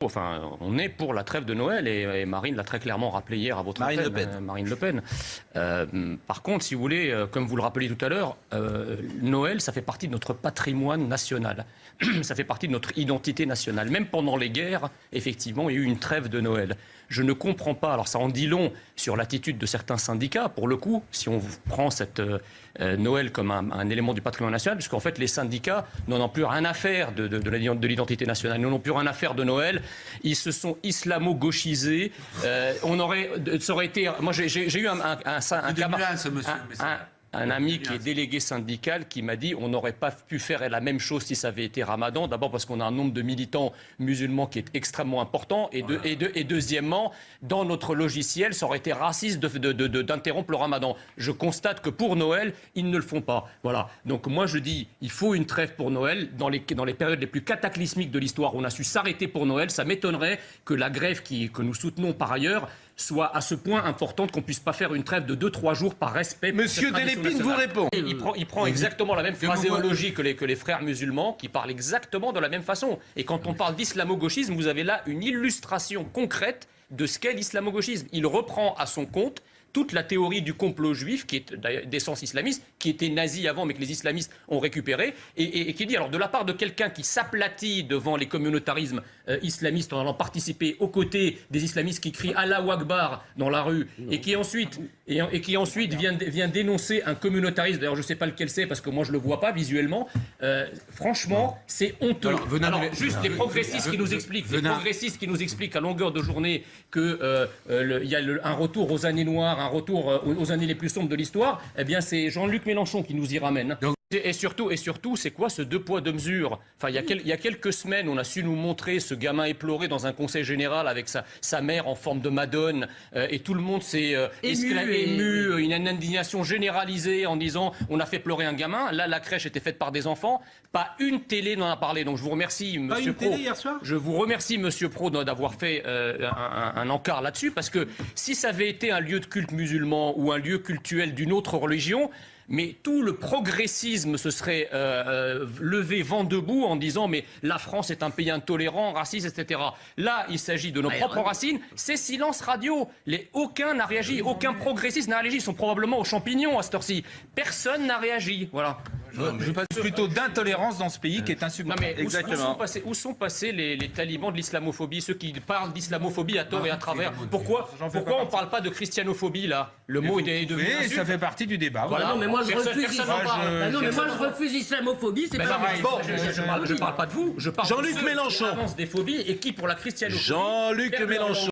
Enfin, on est pour la trêve de Noël et Marine l'a très clairement rappelé hier à votre antenne, Marine Le Pen. Par contre, si vous voulez, comme vous le rappeliez tout à l'heure, Noël, ça fait partie de notre patrimoine national. Ça fait partie de notre identité nationale. Même pendant les guerres, effectivement, il y a eu une trêve de Noël. Je ne comprends pas, alors ça en dit long sur l'attitude de certains syndicats, pour le coup, si on prend cette Noël comme un élément du patrimoine national, puisqu'en fait les syndicats n'en ont plus rien à faire de l'identité nationale, ils n'en ont plus rien à faire de Noël, ils se sont islamo-gauchisés, ça aurait été... Moi j'ai eu un ami qui est délégué syndical qui m'a dit on n'aurait pas pu faire la même chose si ça avait été Ramadan. D'abord parce qu'on a un nombre de militants musulmans qui est extrêmement important. Et deuxièmement, dans notre logiciel, ça aurait été raciste d'interrompre le Ramadan. Je constate que pour Noël, ils ne le font pas. Voilà. Donc moi je dis il faut une trêve pour Noël. Dans les périodes les plus cataclysmiques de l'histoire, on a su s'arrêter pour Noël. Ça m'étonnerait que la grève que nous soutenons par ailleurs soit à ce point importante qu'on ne puisse pas faire une trêve de 2-3 jours par respect. Monsieur Delépine vous répond. Il prend exactement la même phraséologie que les frères musulmans qui parlent exactement de la même façon. Et quand on parle d'islamo-gauchisme, vous avez là une illustration concrète de ce qu'est l'islamo-gauchisme. Il reprend à son compte toute la théorie du complot juif, qui est d'essence islamiste, qui était nazi avant, mais que les islamistes ont récupéré, et qui dit, alors de la part de quelqu'un qui s'aplatit devant les communautarismes islamistes en allant participer aux côtés des islamistes qui crient Allahu Akbar dans la rue, et qui ensuite vient dénoncer un communautarisme, d'ailleurs je ne sais pas lequel c'est, parce que moi je ne le vois pas visuellement, franchement, c'est honteux. Alors, juste les progressistes qui nous expliquent à longueur de journée qu'il y a un retour aux années noires, un retour aux années les plus sombres de l'histoire, eh bien c'est Jean-Luc Mélenchon qui nous y ramène. Et surtout, c'est quoi ce 2 poids 2 mesures ? Enfin, il y a quelques semaines, on a su nous montrer ce gamin éploré dans un conseil général avec sa mère en forme de Madone, et tout le monde s'est ému, une indignation généralisée en disant on a fait pleurer un gamin. Là, la crèche était faite par des enfants. Pas une télé n'en a parlé. Donc je vous remercie, Monsieur Pro. Hier soir je vous remercie, Monsieur Pro, d'avoir fait un encart là-dessus, parce que si ça avait été un lieu de culte musulman ou un lieu cultuel d'une autre religion, mais tout le progressisme se serait levé vent debout en disant mais la France est un pays intolérant, raciste, etc. Là, il s'agit de nos propres racines. C'est silence radio. Aucun n'a réagi, aucun progressiste n'a réagi. Ils sont probablement aux champignons à cette heure-ci. Personne n'a réagi. Voilà. Je passe plutôt d'intolérance dans ce pays qui est insupportable. Exactement. Où sont passés les talibans de l'islamophobie, ceux qui parlent d'islamophobie à tort et à travers? Pourquoi on ne parle pas de christianophobie là? Le mot est devenu insulte. Ça fait partie du débat. Voilà. Non, mais moi je refuse l'islamophobie, c'est pareil. Je ne parle pas de vous, je parle Jean-Luc Mélenchon des phobies et qui pour la christianophobie. Jean-Luc Mélenchon.